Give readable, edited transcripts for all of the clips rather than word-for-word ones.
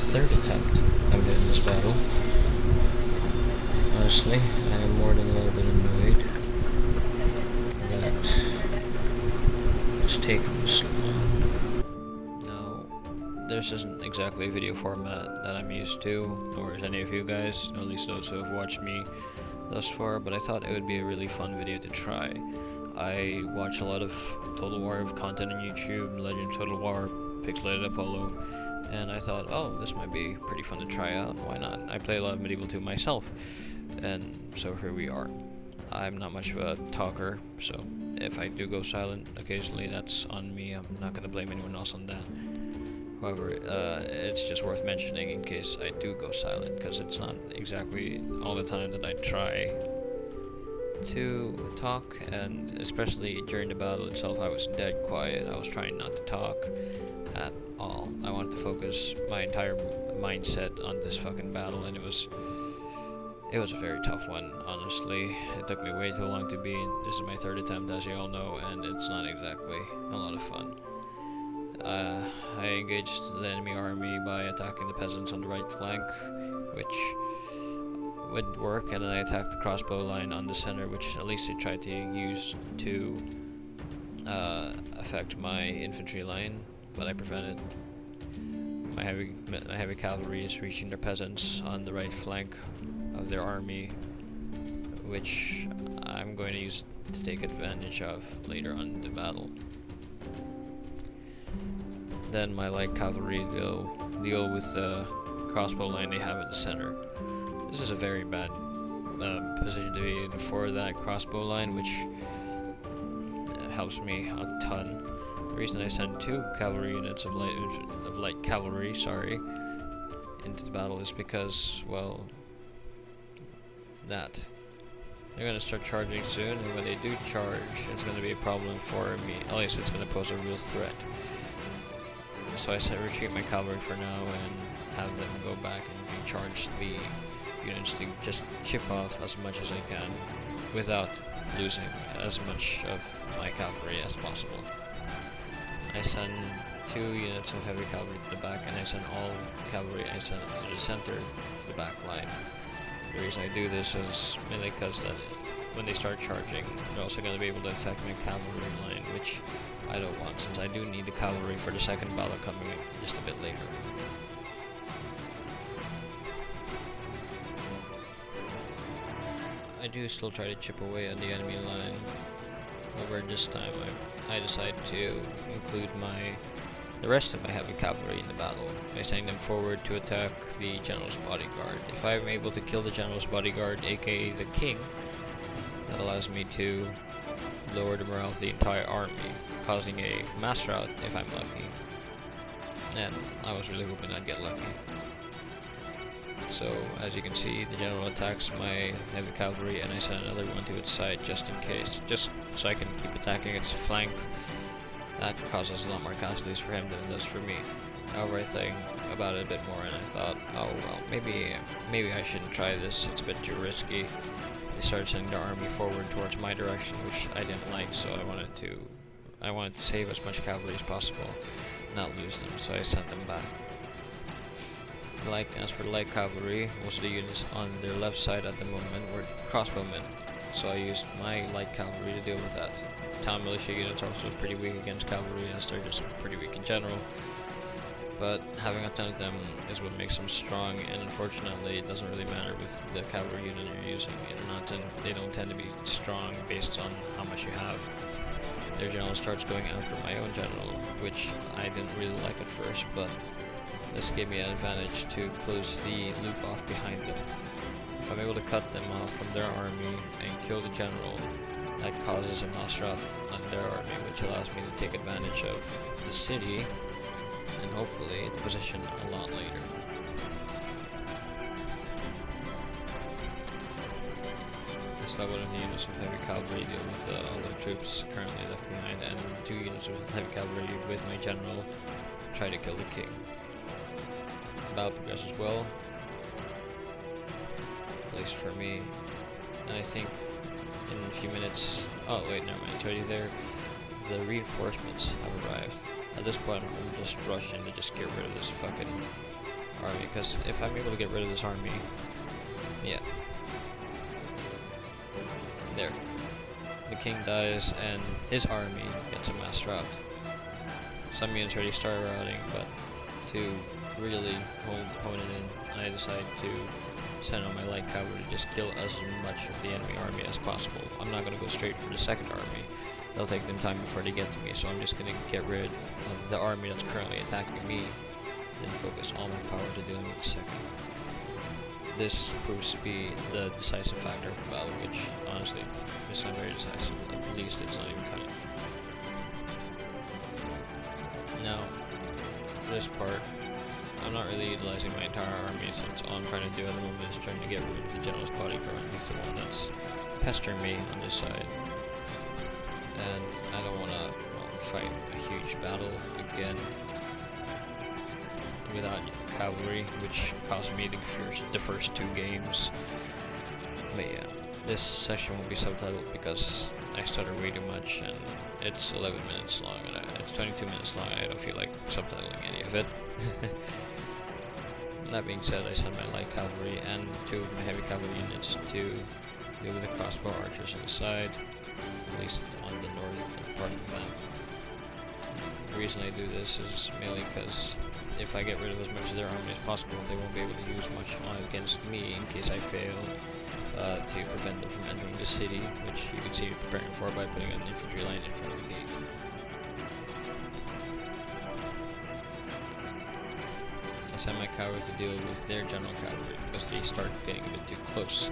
third attempt of getting this battle. Honestly, I am more than a little bit annoyed that it's taken this long. Now, this isn't exactly a video format that I'm used to, nor is any of you guys, or at least those who have watched me thus far, but I thought it would be a really fun video to try. I watch a lot of Total War content on YouTube, Legend of Total War, Pixelated Apollo, and I thought, oh, this might be pretty fun to try out, why not? I play a lot of Medieval 2 myself, and so here we are. I'm not much of a talker, so if I do go silent occasionally, that's on me. I'm not going to blame anyone else on that. However, it's just worth mentioning in case I do go silent, because it's not exactly all the time that I try to talk, and especially during the battle itself I was dead quiet. I was trying not to talk at all. I wanted to focus my entire mindset on this fucking battle, and it was a very tough one, honestly. It took me way too long to beat. This is my third attempt, as you all know, and it's not exactly a lot of fun. I engaged the enemy army by attacking the peasants on the right flank, which would work, and then I attacked the crossbow line on the center, which at least I tried to use to affect my infantry line, but I prevented. My heavy cavalry is reaching their peasants on the right flank of their army, which I'm going to use to take advantage of later on in the battle. Then my light cavalry will deal with the crossbow line they have at the center. This is a very bad position to be in for that crossbow line, which helps me a ton. The reason I sent 2 cavalry units of light cavalry, into the battle is because, well, they're going to start charging soon, and when they do charge, it's going to be a problem for me. At least it's going to pose a real threat. So I said retreat my cavalry for now and have them go back and recharge the units to just chip off as much as I can without losing as much of my cavalry as possible. I send 2 units of heavy cavalry to the back, and I send all cavalry I send to the center to the back line. The reason I do this is mainly because that when they start charging, they're also going to be able to affect my cavalry line, which I don't want, since I do need the cavalry for the second battle coming just a bit later. I do still try to chip away at the enemy line. However, this time I decided to include the rest of my heavy cavalry in the battle by sending them forward to attack the general's bodyguard. If I'm able to kill the general's bodyguard, aka the king, that allows me to lower the morale of the entire army, causing a mass rout if I'm lucky. And I was really hoping I'd get lucky. So, as you can see, the general attacks my heavy cavalry, and I send another one to its side just in case, just so I can keep attacking its flank. That causes a lot more casualties for him than it does for me. However, I think about it a bit more, and I thought, oh well, maybe I shouldn't try this, it's a bit too risky. They started sending their army forward towards my direction, which I didn't like, so I wanted to save as much cavalry as possible, not lose them, so I sent them back. As for the light cavalry, most of the units on their left side at the moment were crossbowmen, so I used my light cavalry to deal with that. Town militia units are also pretty weak against cavalry, as they're just pretty weak in general, but having a ton of them is what makes them strong, and unfortunately it doesn't really matter with the cavalry unit you're using. They don't tend to be strong based on how much you have. Their general starts going after my own general, which I didn't really like at first, but this gave me an advantage to close the loop off behind them. If I'm able to cut them off from their army and kill the general, that causes a mass rout on their army, which allows me to take advantage of the city and hopefully the position a lot later. I still have one of the units of heavy cavalry deal with all the troops currently left behind, and 2 units of heavy cavalry with my general try to kill the king. The battle progresses well, at least for me, and I think in a few minutes, oh wait, never mind, it's already there, the reinforcements have arrived. At this point, I'm just rushing to just get rid of this fucking army, because if I'm able to get rid of this army, yeah, there, the king dies and his army gets a mass rout. Some units already started routing, but to really hone it in, I decide to send on my light cavalry to just kill as much of the enemy army as possible. I'm not going to go straight for the second army. It'll take them time before they get to me, so I'm just going to get rid of the army that's currently attacking me and focus all my power to dealing with the second. This proves to be the decisive factor of the battle, which honestly is not very decisive. At least it's not even cunning. Now, this part, I'm not really utilizing my entire army, since all I'm trying to do at the moment is trying to get rid of the general's bodyguard. He's the one that's pestering me on this side. And I don't want to fight a huge battle again without cavalry, which caused me the first 2 games. But yeah, this session will be subtitled because I stutter way too much, and it's 11 minutes long, and it's 22 minutes long, and I don't feel like subtitling any of it. That being said, I sent my light cavalry and 2 of my heavy cavalry units to deal with the crossbow archers on the side, at least on the north part of the map. The reason I do this is mainly because if I get rid of as much of their army as possible, they won't be able to use much against me in case I fail to prevent them from entering the city, which you can see preparing for by putting an infantry line in front of the gate. I send my cavalry to deal with their general cavalry because they start getting a bit too close.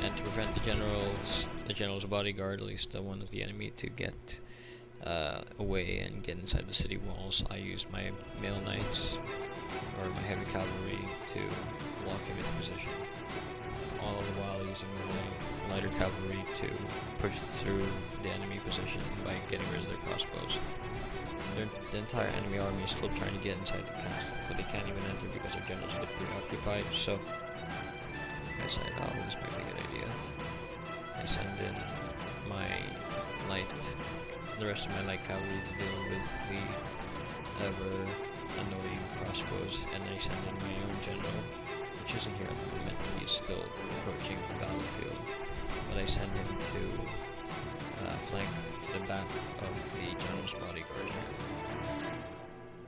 And to prevent the general's bodyguard, at least the one of the enemy, to get away and get inside the city walls, I use my male knights or my heavy cavalry to walk him into position, all the while using my lighter cavalry to push through the enemy position by getting rid of their crossbows. The entire enemy army is still trying to get inside the castle, but they can't even enter because their general's a bit preoccupied, so I decided, oh, this might be a good idea. I send in my the rest of my light cavalry to deal with the ever annoying crossbows, and I send in my own general, which isn't here at the moment. He's still approaching the battlefield, but I send him to flank to the back of the general's bodyguard here.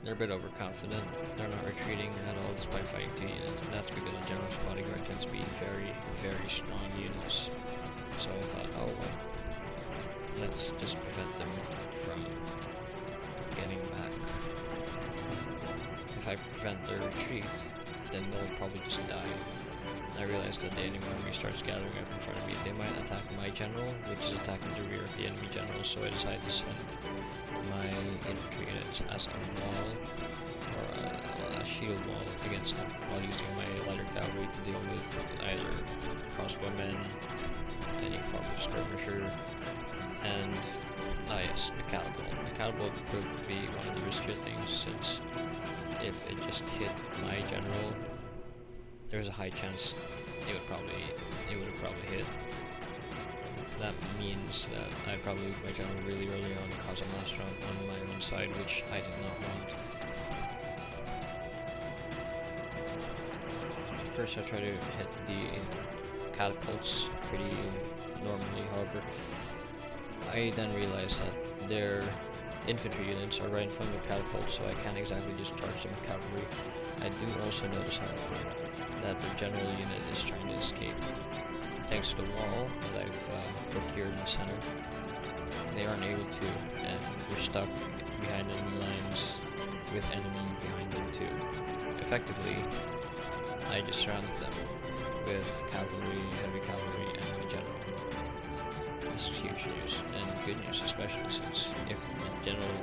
They're a bit overconfident. They're not retreating at all despite fighting 2 units, and that's because the general's bodyguard tends to be very, very strong units. So I thought, oh well, let's just prevent them from getting back. If I prevent their retreat, then they'll probably just die. I realized that the enemy army starts gathering up in front of me. They might attack my general, which is attacking the rear of the enemy general, so I decided to send my infantry units as a wall, or a shield wall against them, while using my lighter cavalry to deal with either crossbowmen, any form of skirmisher, and yes, the catapult. The catapult proved to be one of the riskier things, since if it just hit my general, there's a high chance it would have probably hit. That means that I probably lose my general really early on and cause a mass rout on my own side, which I did not want. First I try to hit the catapults pretty normally, however, I then realized that their infantry units are right in front of the catapults, so I can't exactly just charge them with cavalry. I do also notice, however, that the general unit is trying to escape. Thanks to the wall that I've procured in the center, they aren't able to, and they're stuck behind enemy lines with enemy behind them too. Effectively, I just surrounded them with cavalry, heavy cavalry, and my general. This is huge news, and good news especially, since if the general,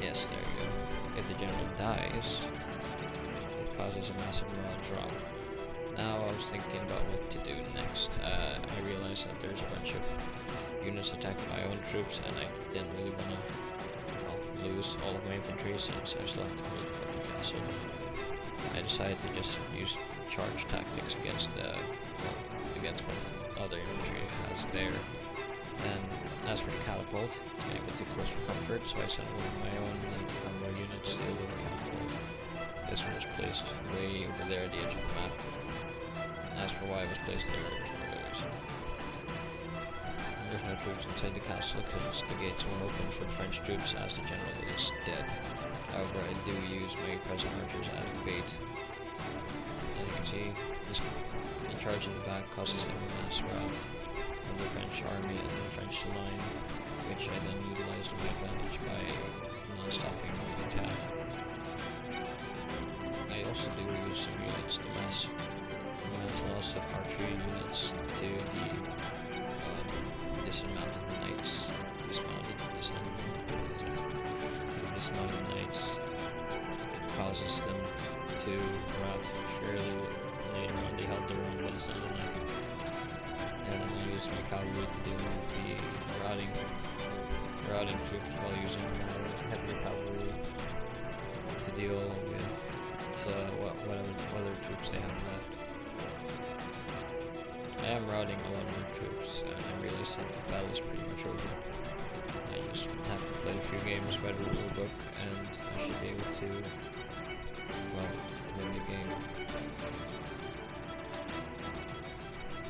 yes, there you go, if the general dies, it causes a massive morale drop. Now I was thinking about what to do next. I realized that there's a bunch of units attacking my own troops, and I didn't really want to lose all of my infantry, since I still have to hold the fucking castle. I decided to just use charge tactics against against what other infantry has there. And as for the catapult, it's getting a bit too close for comfort, so I sent one of my own cavalry units to deal with the catapult. this one was placed way over there at the edge of the map. As for why it was placed there, there's no reason. There's no troops inside the castle because the gates won't open for the French troops as the general is dead. However, I do use my present archers as bait. As you can see, this charge in the back causes a mass rout of the French army and the French line, which I then utilize to my advantage by non-stopping the attack. I also do use some units to mass as well as some archery units to the dismounted knights, dismounted knights. It causes them to rout fairly later on. They held their own, but it's not enough. And then I use my cavalry to deal with the routing troops while using heavy cavalry to deal with whatever troops they have left. I am routing a lot more troops, and I realize that the battle is pretty much over. I just have to play a few games by the rule book, and I should be able to, well, win the game.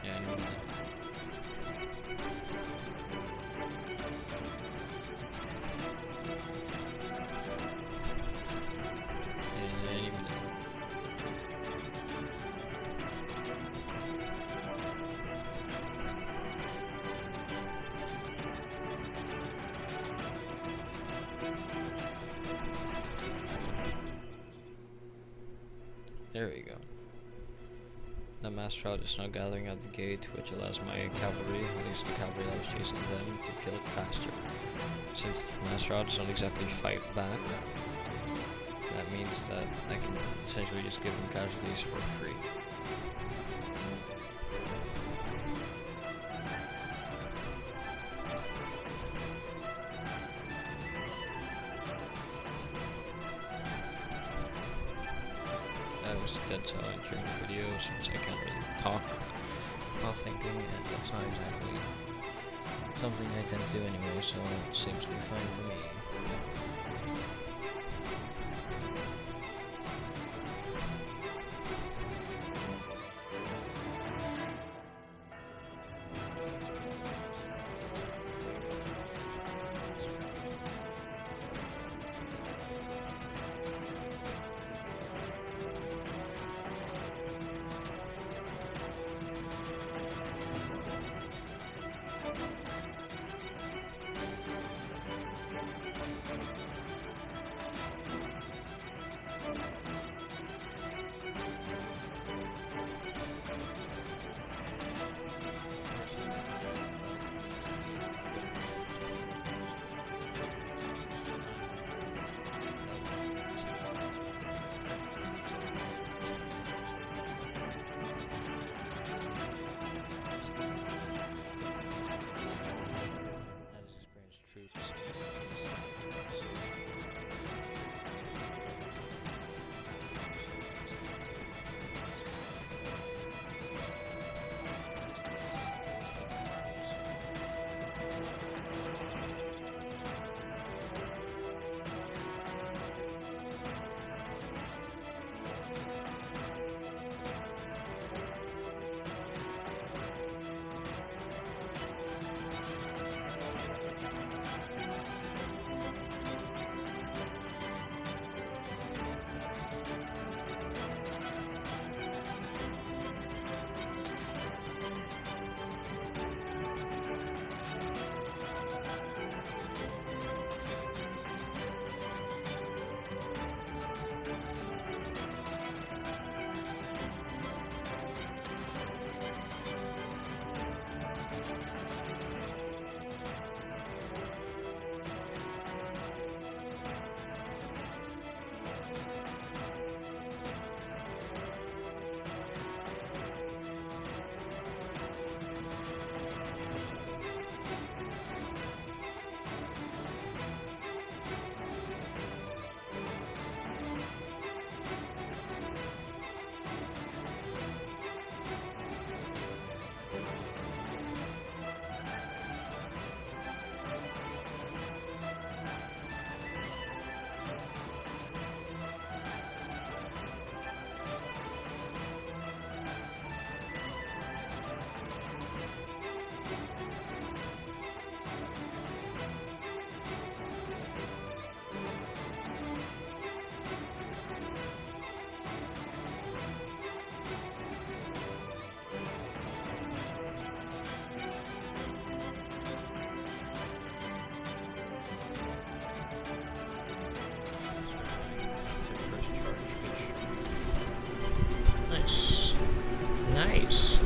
Yeah, I know that. There we go. The mass rout is now gathering at the gate, which allows my cavalry, at least the cavalry that was chasing them, to kill it faster. Since the mass rout does not exactly fight back, that means that I can essentially just give them casualties for free. I was dead silent during the video since I can't really talk while thinking, and that's not exactly something I tend to do anyway, so it seems to be fine for me.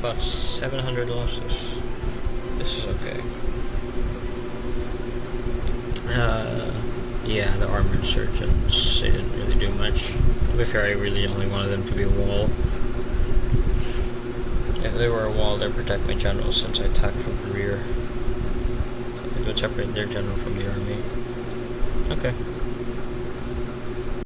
about 700 losses. This is okay. Yeah, the armored surgeons, they didn't really do much. To be fair, I really only wanted them to be a wall. If they were a wall, they'd protect my generals since I attacked from the rear. So it would separate their general from the army. Okay.